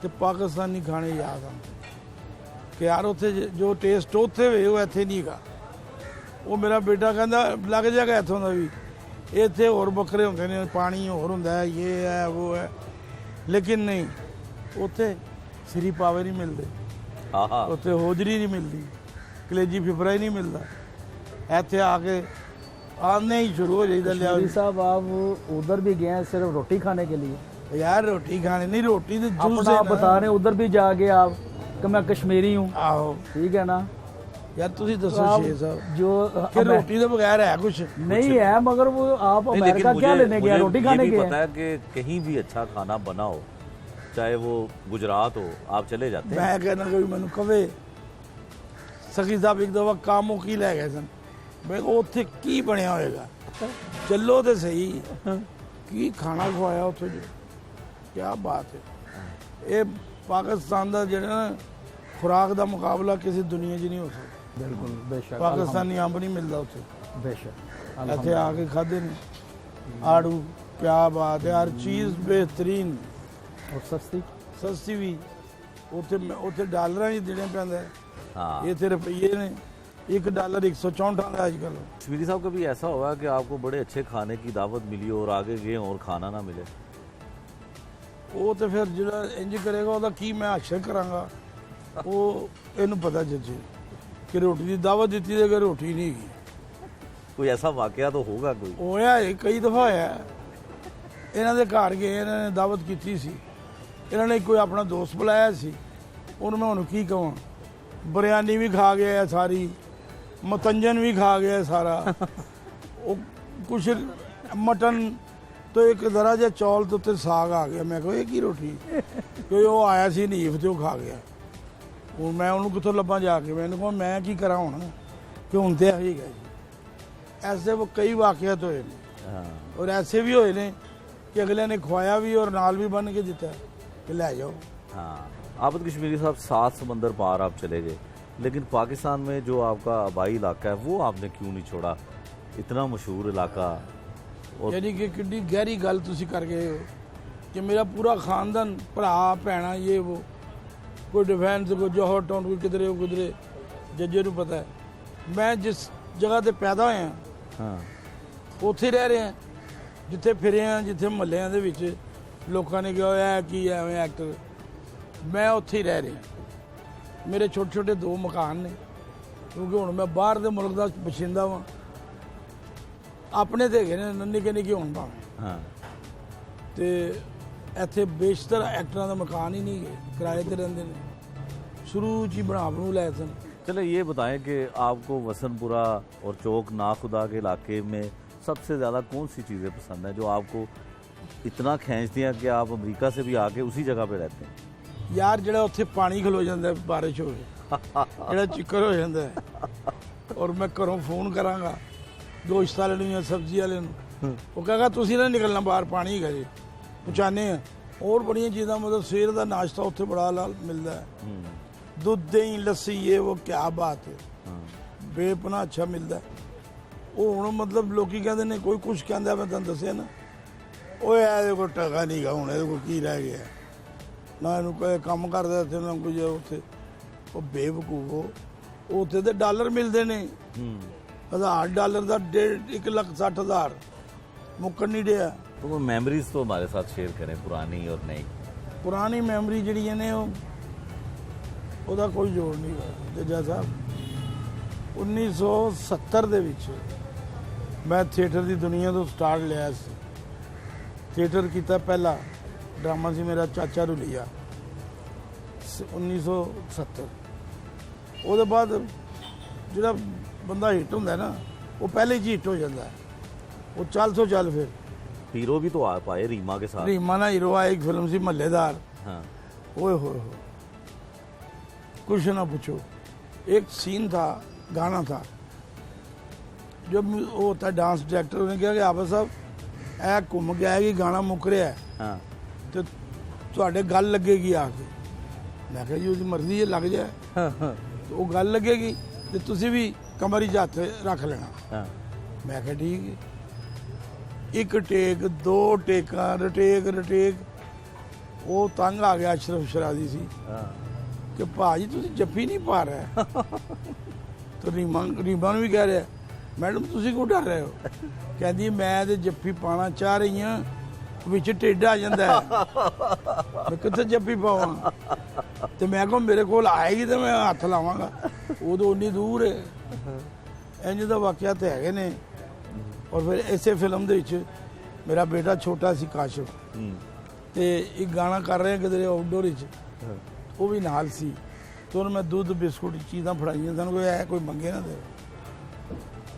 तो पाकिस्तानी खाने याद आते कि यार उथे जो टेस्ट उथे वे वो इत्थे नहीं गा। वो मेरा बेटा कहता लग जाएगा इत्थों का भी, इत्थे होर बक्खरे होंदे ने, पानी होर हुंदा है, ये है वो है, लेकिन नहीं उथे सिरी पावे नहीं मिलते, आहा, उथे होजरी नहीं मिलती, कलेजी फिफरा ही नहीं मिलता। ਇੱਥੇ ਆ ਕੇ आने ही शुरू हो जाइए लिया। कश्मीरी साहब, आप उधर भी गए हैं सिर्फ रोटी खाने के लिए? यार रोटी खाने नहीं, रोटी तो जूस अपना है आप ना। बता रहे हैं उधर भी जाके आप कि मैं कश्मीरी हूँ, आहो ठीक है ना? यार तुसी दसो आप शेर साहब जो कि रोटी तो बगैर है कुछ नहीं है, मगर वो आप नहीं, अमेरिका लेकिन क्या मुझे- लेने गया? मुझे रोटी ये खाने भी के पता है कि कहीं भी अच्छा खाना बना हो, चाहे वो गुजरात हो, आप चले जाते हैं। मैं कहना कोई मैनू कवे सखी साहब एक दफा कामों की लै गए सन, मैं उत्थे की बनया होएगा, चलो तो सही की खाना खवाया उत्थे जो, क्या बात है। ये पाकिस्तान का जो ना खुराक का मुकाबला किसी दुनिया च नहीं हो सकता। बिल्कुल, बेशक, पाकिस्तानी अंब नहीं मिलता उत्थे, बेशक। इत्थे आके खाधे ने आड़ू, क्या बात है, हर चीज़ बेहतरीन, और सस्ती सस्ती भी। उत्थे उत्थे डॉलर ही देने पैंदा है, हाँ, इत्थे रुपये ने, $1 164 है आजकल। कश्मीरी साहब कभी ऐसा हुआ कि आपको बड़े अच्छे खाने की दावत मिली और आगे गए और खाना ना मिले? ਉਹ ਤੇ ਫਿਰ ਜਿਹੜਾ ਇੰਜ ਕਰੇਗਾ ਉਹਦਾ ਕੀ ਮੈਂ ਹਾਸ਼ਰ ਕਰਾਂਗਾ, ਉਹ ਇਹਨੂੰ ਪਤਾ ਜੱਜੀ ਕਿ ਰੋਟੀ ਦੀ ਦਾਵਤ ਦਿੱਤੀ ਤੇ ਕਿ ਰੋਟੀ ਨਹੀਂ ਗਈ। कोई ऐसा वाकया तो होगा कोई? ਹੋਇਆ ਇਹ ਕਈ ਦਫਾ ਹੋਇਆ। ਇਹਨਾਂ ਦੇ ਘਰ ਗਏ, ਇਹਨਾਂ ਨੇ ਦਾਵਤ ਕੀਤੀ ਸੀ, ਇਹਨਾਂ ਨੇ ਕੋਈ ਆਪਣਾ ਦੋਸਤ ਬੁਲਾਇਆ ਸੀ, ਉਹਨੂੰ ਮੈਂ ਹੁਣ ਕੀ ਕਹਾਂ, ਬਿਰਿਆਨੀ ਵੀ ਖਾ ਗਿਆ ਸਾਰੀ, ਮਤੰਜਨ ਵੀ ਖਾ ਗਿਆ ਸਾਰਾ, ਉਹ ਕੁਛ ਮਟਨ तो एक जरा जिहा चौल तो उत्ते साग आ गया। मैं कहा ये की रोटी, क्योंकि वो आया सी नीफ तो खा गया। हूँ मैं उन्होंने कितों लब्भा जाके, मैंने कहा मैं की करा हूँ कि हूँ तो यही गया जी। ऐसे वो कई वाकयात होए ने और ऐसे भी होए ने कि अगले ने खवाया भी और नाल भी बन के दिता कि ले जाओ। हाँ, आबद कश्मीरी साहब 7 समंदर पार आप चले गए, लेकिन पाकिस्तान में जो आपका आबाई इलाका है वो आपने क्यों नहीं छोड़ा? इतना मशहूर इलाका। और यानी कि कितनी गहरी गल तुसी कर गए हो कि मेरा पूरा खानदान भरा भैणा ये वो, कोई डिफेंस, कोई जौहर टाउन, कोई किधरे किधरे, जज्जे नूं पता है। मैं जिस जगह ते पैदा होया हाँ, ਉੱਥੇ ਰਹਿ ਰਹੇ ਹਾਂ, ਜਿੱਥੇ ਫਿਰੇ ਹਾਂ, ਜਿੱਥੇ ਮਹੱਲਿਆਂ ਦੇ ਵਿੱਚ ਲੋਕਾਂ ਨੇ ਕਿਹਾ ਹੋਇਆ ਕੀ ਐਵੇਂ ਐਕਟਰ, ਮੈਂ ਉੱਥੇ ਹੀ ਰਹਿ ਰਿਹਾ। ਮੇਰੇ ਛੋਟੇ ਛੋਟੇ 2 ਮਕਾਨ ਨੇ, ਕਿਉਂਕਿ ਹੁਣ ਮੈਂ ਬਾਹਰ ਦੇ ਮੁਲਕ ਦਾ ਬਸ਼ਿੰਦਾ ਵਾਂ। ਆਪਣੇ ਤੇ ਹੈਗੇ ਨੇ ਨਿੱਕੇ ਨਿੱਕੇ ਹੁਣ ਭਾਵੇਂ, हाँ, ਤੇ ਇੱਥੇ ਬੇਸ਼ਤਰ ਐਕਟਰਾਂ ਦਾ ਮਕਾਨ ਹੀ ਨਹੀਂ ਗਏ, ਕਿਰਾਏ ਤੇ ਰਹਿੰਦੇ ਨੇ। ਸ਼ੁਰੂ 'ਚ ਹੀ ਬਣਾ ਬਣੂ ਲਏ ਸਨ। चले ये बताएं कि आपको वसनपुरा और चौक नाखुदा के इलाके में सबसे ज़्यादा कौन सी चीज़ें पसंद हैं जो आपको इतना खींचती हैं कि आप अमेरिका से भी आके उसी जगह पे रहते हैं? ਯਾਰ ਜਿਹੜਾ ਉੱਥੇ ਪਾਣੀ ਖਲੋ ਜਾਂਦਾ ਬਾਰਿਸ਼ ਹੋਵੇ, ਜਿਹੜਾ ਚਿੱਕਰ ਹੋ ਜਾਂਦਾ ਹੈ, ਔਰ ਮੈਂ ਘਰੋਂ ਫੋਨ ਕਰਾਂਗਾ ਗੋਸ਼ਤ ਵਾਲੇ ਨੂੰ ਜਾਂ ਸਬਜ਼ੀ ਵਾਲੇ ਨੂੰ, ਉਹ ਕਹੇਗਾ ਤੁਸੀਂ ਨਾ ਨਿਕਲਣਾ ਬਾਹਰ, ਪਾਣੀ ਹੈਗਾ ਜੀ, ਪਹੁੰਚਾਉਂਦੇ ਆ। ਹੋਰ ਬੜੀਆਂ ਚੀਜ਼ਾਂ, ਮਤਲਬ ਸਵੇਰ ਦਾ ਨਾਸ਼ਤਾ ਉੱਥੇ ਬੜਾ ਲਾਲ ਮਿਲਦਾ ਹੈ, ਦੁੱਧ ਦਹੀਂ ਲੱਸੀ ਇਹ ਉਹ ਕਿਆ ਬਾਤ ਹੈ, ਬੇਪਨਾਹ ਅੱਛਾ ਮਿਲਦਾ। ਉਹ ਹੁਣ ਮਤਲਬ ਲੋਕੀ ਕਹਿੰਦੇ ਨੇ, ਕੋਈ ਕੁਛ ਕਹਿੰਦਾ, ਮੈਂ ਤੁਹਾਨੂੰ ਦੱਸਿਆ ਨਾ, ਓਏ ਇਹਦੇ ਕੋਲ ਟਕਾ ਨਹੀਂ ਗਾ, ਹੁਣ ਇਹਦੇ ਕੋਲ ਕੀ ਰਹਿ ਗਿਆ, ਨਾ ਇਹਨੂੰ ਕੋਈ ਕੰਮ ਕਰਦਾ ਇੱਥੇ ਨਾ ਕੁਝ ਉੱਥੇ। ਉਹ ਬੇਵਕੂਫ, ਉੱਥੇ ਤੇ ਡਾਲਰ ਮਿਲਦੇ ਨੇ, $1000 ਦਾ 1,60,000 ਮੁੱਕਣ ਨਹੀਂ ਡਿਆ। तो वो मेमोरीज तो हमारे साथ शेयर करें, पुरानी और नई। ਪੁਰਾਣੀ ਮੈਮਰੀ ਜਿਹੜੀਆਂ ਨੇ ਉਹਦਾ ਕੋਈ ਜੋੜ ਨਹੀਂ ਹੈ। ਜੱਜਾ ਸਾਹਿਬ 1970 ਦੇ ਵਿੱਚ ਮੈਂ ਥੀਏਟਰ ਦੀ ਦੁਨੀਆ ਤੋਂ ਸਟਾਰਟ ਲਿਆ ਸੀ। ਥੀਏਟਰ ਕੀਤਾ ਪਹਿਲਾ ਡਰਾਮਾ ਸੀ ਮੇਰਾ ਚਾਚਾ ਰੁਲੀਆ 1970। ਉਹਦੇ ਬਾਅਦ ਜਿਹੜਾ ਬੰਦਾ ਹਿੱਟ ਹੁੰਦਾ ਨਾ, ਉਹ ਪਹਿਲੇ ਹੀ ਹਿੱਟ ਹੋ ਜਾਂਦਾ ਹੈ, ਉਹ ਚੱਲ ਤੋਂ ਚੱਲ। ਫਿਰ हीरो भी तो आ पाए रीमा के साथ। ਰੀਮਾ ਨਾਲ ਹੀਰੋ ਆਇਆ, ਇੱਕ ਫਿਲਮ ਸੀ ਮਹੱਲੇਦਾਰ। हाँ, ओए हो कुछ ना पूछो। एक सीन था, गाना था, जब वो होता है डांस डायरेक्टर, उन्होंने कहा कि आबा साहब ऐ घूम के आएगी, गाना मुक रहा है हाँ, तो ਤੁਹਾਡੇ ਗੱਲ ਲੱਗੇਗੀ ਆ ਕੇ। ਮੈਂ ਕਿਹਾ ਜੀ ਉਹਦੀ ਮਰਜ਼ੀ ਹੈ, ਲੱਗ ਜਾਏ। तो वो गल लगेगी तो तुसी भी कमर ही हथ रख लेना। हाँ, मैं कहा ठीक है। एक टेक, 2 टेकां, रटेक वो तंग आ गया अशरफ शराजी सी हाँ, कि भाजी तुसी जफ्फी नहीं पा रहे। तो रीमा ਨੂੰ ਵੀ ਕਹਿ ਰਿਹਾ मैडम तुसी क्यों डर रहे हो? कहती मैं तो जफ्फी पाना चाह रही हाँ, विच टेढ़ा आ जाता है, मैं कित्थे जफ्फी पावां? तो मैं कहा मेरे को आएगी तो मैं हथ लावांगा, वो तो उन्नी दूर है। इंज दा वाकया तो है ने। और फिर इसे फिल्म दे विच मेरा बेटा छोटा सी काशिफ ते एक गाना कर रहे हैं किधरे आउटडोर वो भी नाल सी। तो उन्हें मैं दूध बिस्कुट चीज़ां फड़ाइयां सन, कोई मंगे ना दे।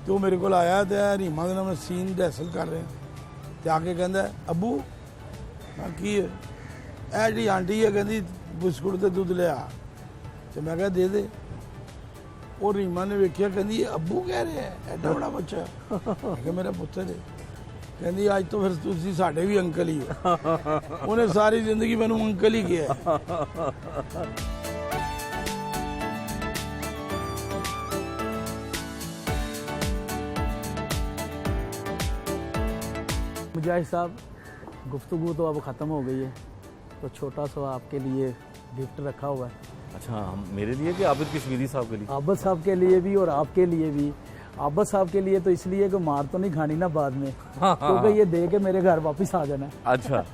तो वो मेरे को आया तो रीमा के नाल मैं सीन रिहर्सल कर रहे हैं तो आके कहता अबू मैं की है ऐ जी आंटी है कहती बिस्कुट तो दूध लिया। तो मैं कहा दे दे। और रीमा ने वेख्या कहती अबू कह रहे हैं एडा बड़ा बच्चा। मैं कहा मेरा पुत्र है। कहती अज तो फिर तुसी साडे भी अंकल ही हो। उन्हें सारी जिंदगी मैनू अंकल ही किया है। मुजाहिद साहब, गुफ्तगू तो अब ख़त्म हो गई है, तो छोटा सा आपके लिए गिफ्ट रखा हुआ है। अच्छा, हम मेरे लिए कि आबिद कश्मीरी साहब के लिए? आबिद साहब के लिए भी और आपके लिए भी। आबिद साहब के लिए तो इसलिए कि मार तो नहीं खानी ना बाद में, क्योंकि ये दे के मेरे घर वापस आ जाना है। अच्छा,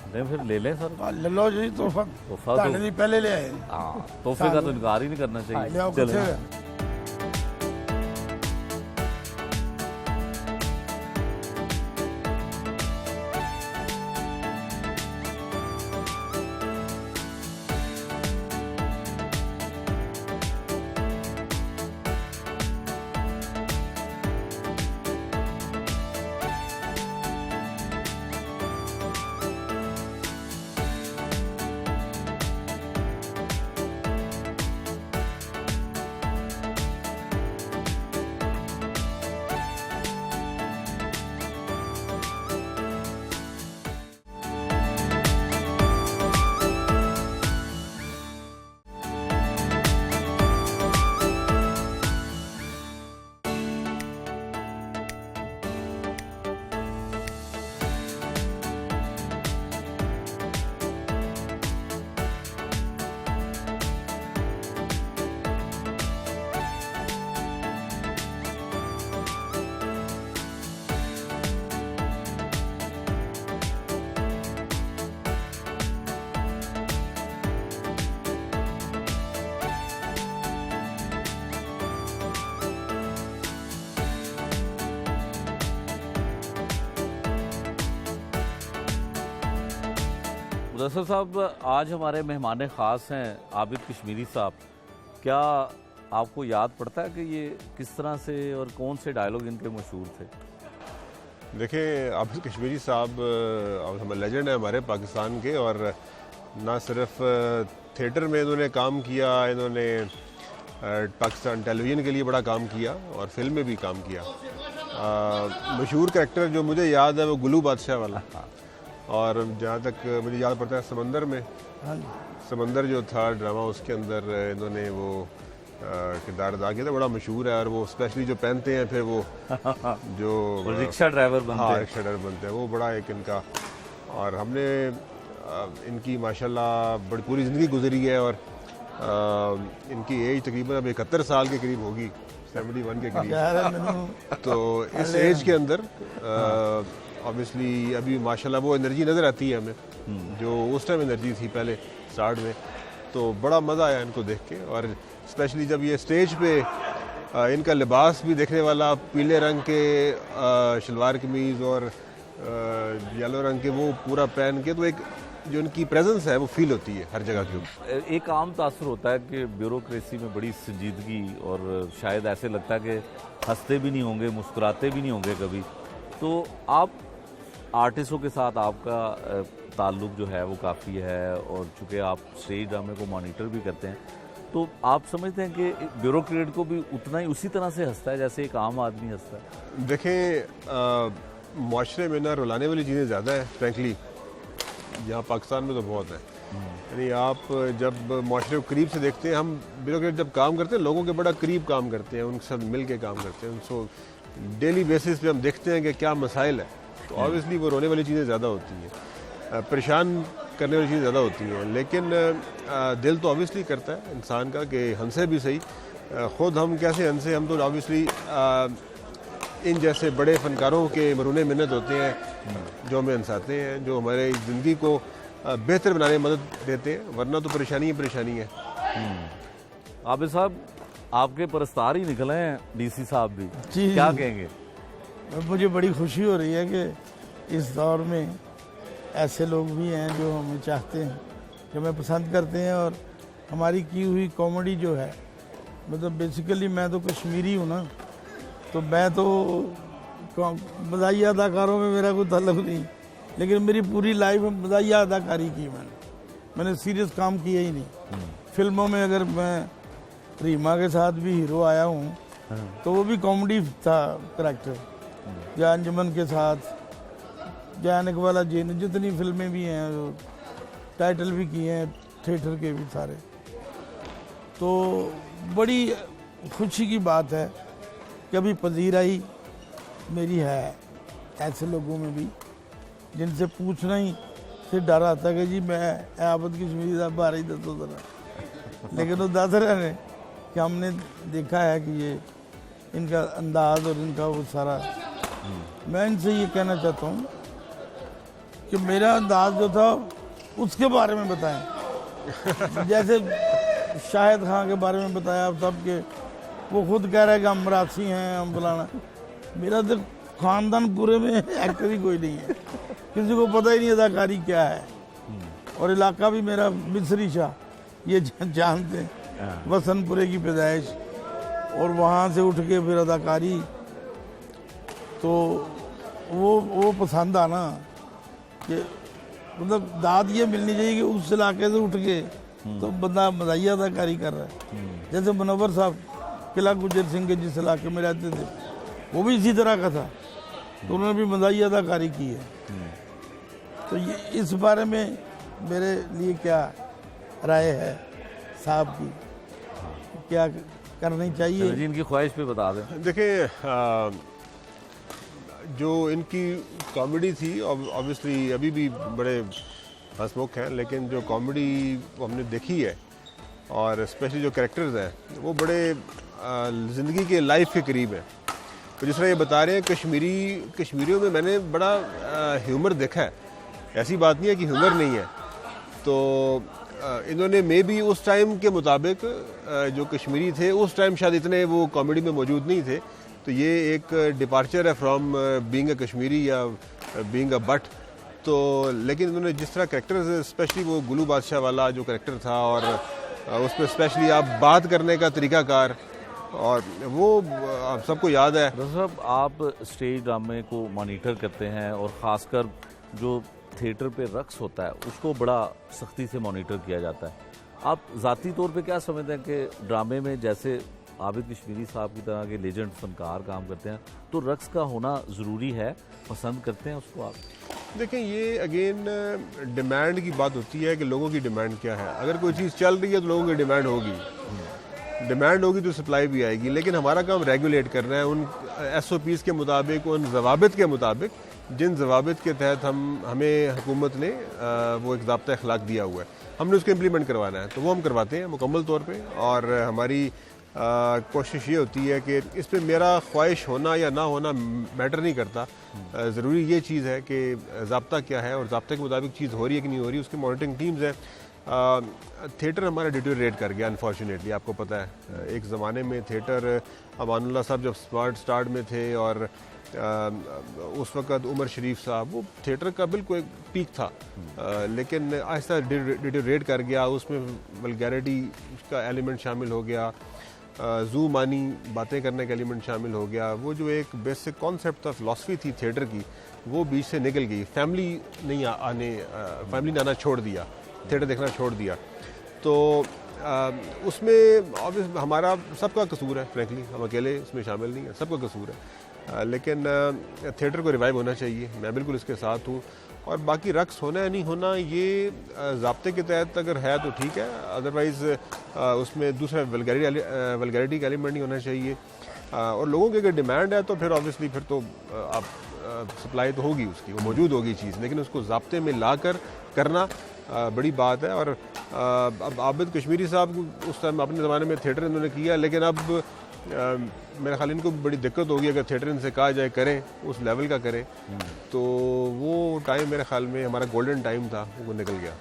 नहीं फिर ले लें सर। ले लो जी तोहफा, तोहफा ताने दी पहले ले आए। हाँ, तोहफे का तो इनकार ही नहीं करना ले चाहिए। आओ चलें। किथे मुदस्सिर साहब, आज हमारे मेहमान ख़ास हैं आबिद कश्मीरी साहब। क्या आपको याद पड़ता है कि ये किस तरह से और कौन से डायलॉग इनके मशहूर थे? देखिए, आबिद कश्मीरी साहब हमारे लेजेंड है हमारे पाकिस्तान के, और ना सिर्फ थिएटर में इन्होंने काम किया, इन्होंने पाकिस्तान टेलीविज़न के लिए बड़ा काम किया और फिल्म में भी काम किया। मशहूर कैरेक्टर जो मुझे याद है वो गुल्लू बादशाह वाला, और जहाँ तक मुझे याद पड़ता है समंदर में, समंदर जो था ड्रामा, उसके अंदर इन्होंने वो किरदार अदा किया था, बड़ा मशहूर है। और वो स्पेशली जो पहनते हैं फिर वो जो रिक्शा ड्राइवर बनते हैं। हाँ, रिक्शा ड्राइवर बनते हैं, वो बड़ा एक इनका। और हमने इनकी माशाल्लाह बड़ी पूरी ज़िंदगी गुजरी है, और इनकी एज तकरीबन अब 71 साल के करीब होगी, 71 के करीब। तो इस एज के अंदर ऑब्वियसली अभी माशाल्लाह वो एनर्जी नज़र आती है हमें, जो उस टाइम एनर्जी थी पहले स्टार्ट में। तो बड़ा मज़ा आया इनको देख के, और स्पेशली जब ये स्टेज पे इनका लिबास भी देखने वाला, पीले रंग के शलवार कमीज़ और येलो रंग के वो पूरा पहन के, तो एक जो इनकी प्रेजेंस है वो फील होती है हर जगह के ऊपर। एक आम तासुर होता है कि ब्यूरोक्रेसी में बड़ी संजीदगी, और शायद ऐसे लगता है कि हंसते भी नहीं होंगे, मुस्कुराते भी नहीं होंगे कभी। तो आप आर्टिस्टों के साथ आपका ताल्लुक जो है वो काफ़ी है, और चूँकि आप स्टेज ड्रामे को मॉनिटर भी करते हैं, तो आप समझते हैं कि ब्यूरोक्रेट को भी उतना ही उसी तरह से हंसता है जैसे एक आम आदमी हंसता है? देखें, माशरे में ना रुलाने वाली चीज़ें ज़्यादा है फ्रैंकली, यहाँ पाकिस्तान में तो बहुत है। यानी आप जब माशरे को करीब से देखते हैं, हम ब्यूरोक्रेट जब काम करते हैं लोगों के बड़ा करीब काम करते हैं, उनके साथ मिल के काम करते हैं, उनको डेली बेसिस पे हम देखते हैं कि क्या मसाइल है, तो ऑब्वियसली वो रोने वाली चीज़ें ज़्यादा होती हैं, परेशान करने वाली चीज़ें ज़्यादा होती हैं। लेकिन दिल तो ऑब्वियसली करता है इंसान का कि हंसे भी सही। ख़ुद हम कैसे हंसे, हम तो ऑब्वियसली इन जैसे बड़े फ़नकारों के मरूने मिन्नत होते हैं जो हमें हंसाते हैं, जो हमारे ज़िंदगी को बेहतर बनाने में मदद देते हैं, वरना तो परेशानी ही परेशानी है। आबिद साहब, आपके परस्तार ही निकले हैं डीसी साहब भी, जी, क्या जी। कहेंगे? मुझे बड़ी खुशी हो रही है कि इस दौर में ऐसे लोग भी हैं जो हमें चाहते हैं, जो हमें पसंद करते हैं, और हमारी की हुई कॉमेडी जो है, मतलब बेसिकली मैं तो कश्मीरी हूँ ना, तो मैं तो मज़ाहिया अदाकारों में मेरा कोई ताल्लुक नहीं, लेकिन मेरी पूरी लाइफ में मज़ाहिया अदाकारी की मैंने सीरियस काम किया ही नहीं। फिल्मों में अगर मैं रीमा के साथ भी हीरो आया हूँ तो वो भी कॉमेडी था करैक्टर, या अंजुमन के साथ, जान इकबाल जीन, जितनी फिल्में भी हैं, जो टाइटल भी किए हैं थिएटर के भी सारे। तो बड़ी खुशी की बात है कि अभी पजीराई मेरी है ऐसे लोगों में भी जिनसे पूछना ही फिर डर आता है कि जी मैं आबिद कश्मीरी साहब बाहर ही दसो जरा। लेकिन वो दस रहे हैं कि हमने देखा है कि ये इनका अंदाज और इनका वो सारा। मैं इनसे ये कहना चाहता हूँ कि मेरा अंदाज जो था उसके बारे में बताएं। जैसे शाहिद खान के बारे में बताया अब सब के, वो खुद कह रहा है कि हम मरासी हैं, हम फलाना। मेरा तो खानदान पूरे में एक्टर ही कोई नहीं है, किसी को पता ही नहीं अदाकारी क्या है। और इलाका भी मेरा मिसरी शाह, ये जानते हैं, वसनपुरे की पैदाइश, और वहाँ से उठ के फिर अदाकारी। तो वो पसंद आना कि मतलब दाद ये मिलनी चाहिए कि उस इलाके से उठ के तो बंदा मदाइया अदाकारी कर रहा है। जैसे मुनव्वर साहब किला गुजर सिंह के जिस इलाके में रहते थे, वो भी इसी तरह का था, तो उन्होंने भी मदाइया अदाकारी की है। तो ये इस बारे में मेरे लिए क्या राय है साहब की, क्या करनी चाहिए? जी इनकी ख्वाहिश पे बता दें। देखिए, जो इनकी कॉमेडी थी ऑब्वियसली अभी भी बड़े हंसमुख हैं, लेकिन जो कॉमेडी हमने देखी है और स्पेशली जो कैरेक्टर्स हैं वो बड़े ज़िंदगी के लाइफ के करीब हैं। तो जिस तरह ये बता रहे हैं कश्मीरियों में मैंने बड़ा ह्यूमर देखा है, ऐसी बात नहीं है कि ह्यूमर नहीं है। तो इन्होंने मे भी उस टाइम के मुताबिक जो कश्मीरी थे उस टाइम शायद इतने वो कॉमेडी में मौजूद नहीं थे, तो ये एक डिपार्चर है फ्रॉम बीइंग अ कश्मीरी या बीइंग अ बट। तो लेकिन इन्होंने जिस तरह कैरेक्टर, स्पेशली वो गुलू बादशाह वाला जो कैरेक्टर था, और उसमें स्पेशली आप बात करने का तरीकाकार, और वो आप सबको याद है। डॉक्टर साहब, आप स्टेज ड्रामे को मॉनिटर करते हैं और ख़ासकर जो थिएटर पे रक्स होता है उसको बड़ा सख्ती से मॉनिटर किया जाता है। आप ज़ाती तौर पे क्या समझते हैं कि ड्रामे में जैसे आबिद कश्मीरी साहब की तरह के लेजेंड फनकार काम करते हैं, तो रक्स का होना ज़रूरी है, पसंद करते हैं उसको आप? देखें, ये अगेन डिमांड की बात होती है कि लोगों की डिमांड क्या है। अगर कोई चीज़ चल रही है तो लोगों की डिमांड होगी तो सप्लाई भी आएगी। लेकिन हमारा काम रेगुलेट करना है उन SOPs के मुताबिक, उन जवाबित के मुताबिक, जिन जवाबित के तहत हमें हुकूमत ने वो एक ज़ाब्ता अखलाक दिया हुआ है, हमने उसको इम्प्लीमेंट करवाना है। तो वो हम करवाते हैं मुकम्मल तौर पे। और हमारी कोशिश ये होती है कि इस पर मेरा ख्वाहिश होना या ना होना मैटर नहीं करता। ज़रूरी ये चीज़ है कि ज़ाब्ता क्या है और ज़ाब्ते के मुताबिक चीज़ हो रही है कि नहीं हो रही, उसकी मॉनिटरिंग टीम्स हैं। थिएटर हमारा डिटोरेट कर गया अनफॉर्चुनेटली, आपको पता है। एक ज़माने में थिएटर, अमानुल्लाह साहब जब स्टार्ट में थे और उस वक़्त उमर शरीफ साहब, वो थिएटर का बिल्कुल एक पीक था। लेकिन आहिस्ता डिटोरेट कर गया, उसमें वल्गैरिटी का एलिमेंट शामिल हो गया, जू मानी बातें करने का एलिमेंट शामिल हो गया। वो जो एक बेसिक कॉन्सेप्ट था, फिलॉसफी थी थिएटर की, वो बीच से निकल गई। फैमिली ने आना छोड़ दिया, थिएटर देखना छोड़ दिया। तो उसमें ऑब्वियस हमारा सबका कसूर है, फ्रैंकली हम अकेले उसमें शामिल नहीं है, सबका कसूर है। लेकिन थिएटर को रिवाइव होना चाहिए, मैं बिल्कुल इसके साथ हूँ। और बाकी रक्स होना या नहीं होना, ये ज़ाब्ते के तहत अगर है तो ठीक है, अदरवाइज़ उसमें दूसरा वल्गैरिटी का एलिमेंट नहीं होना चाहिए। और लोगों की अगर डिमांड है तो फिर ऑब्वियसली फिर तो आप सप्लाई तो होगी उसकी, वो मौजूद होगी चीज़, लेकिन उसको ज़ाब्ते में ला कर करना बड़ी बात है। और अब आबिद कश्मीरी साहब उस टाइम अपने ज़माने में थिएटर इन्होंने किया, लेकिन अब मेरे ख्याल इनको बड़ी दिक्कत होगी अगर थिएटर इनसे कहा जाए करें, उस लेवल का करें, तो वो टाइम मेरे ख्याल में हमारा गोल्डन टाइम था, वो निकल गया।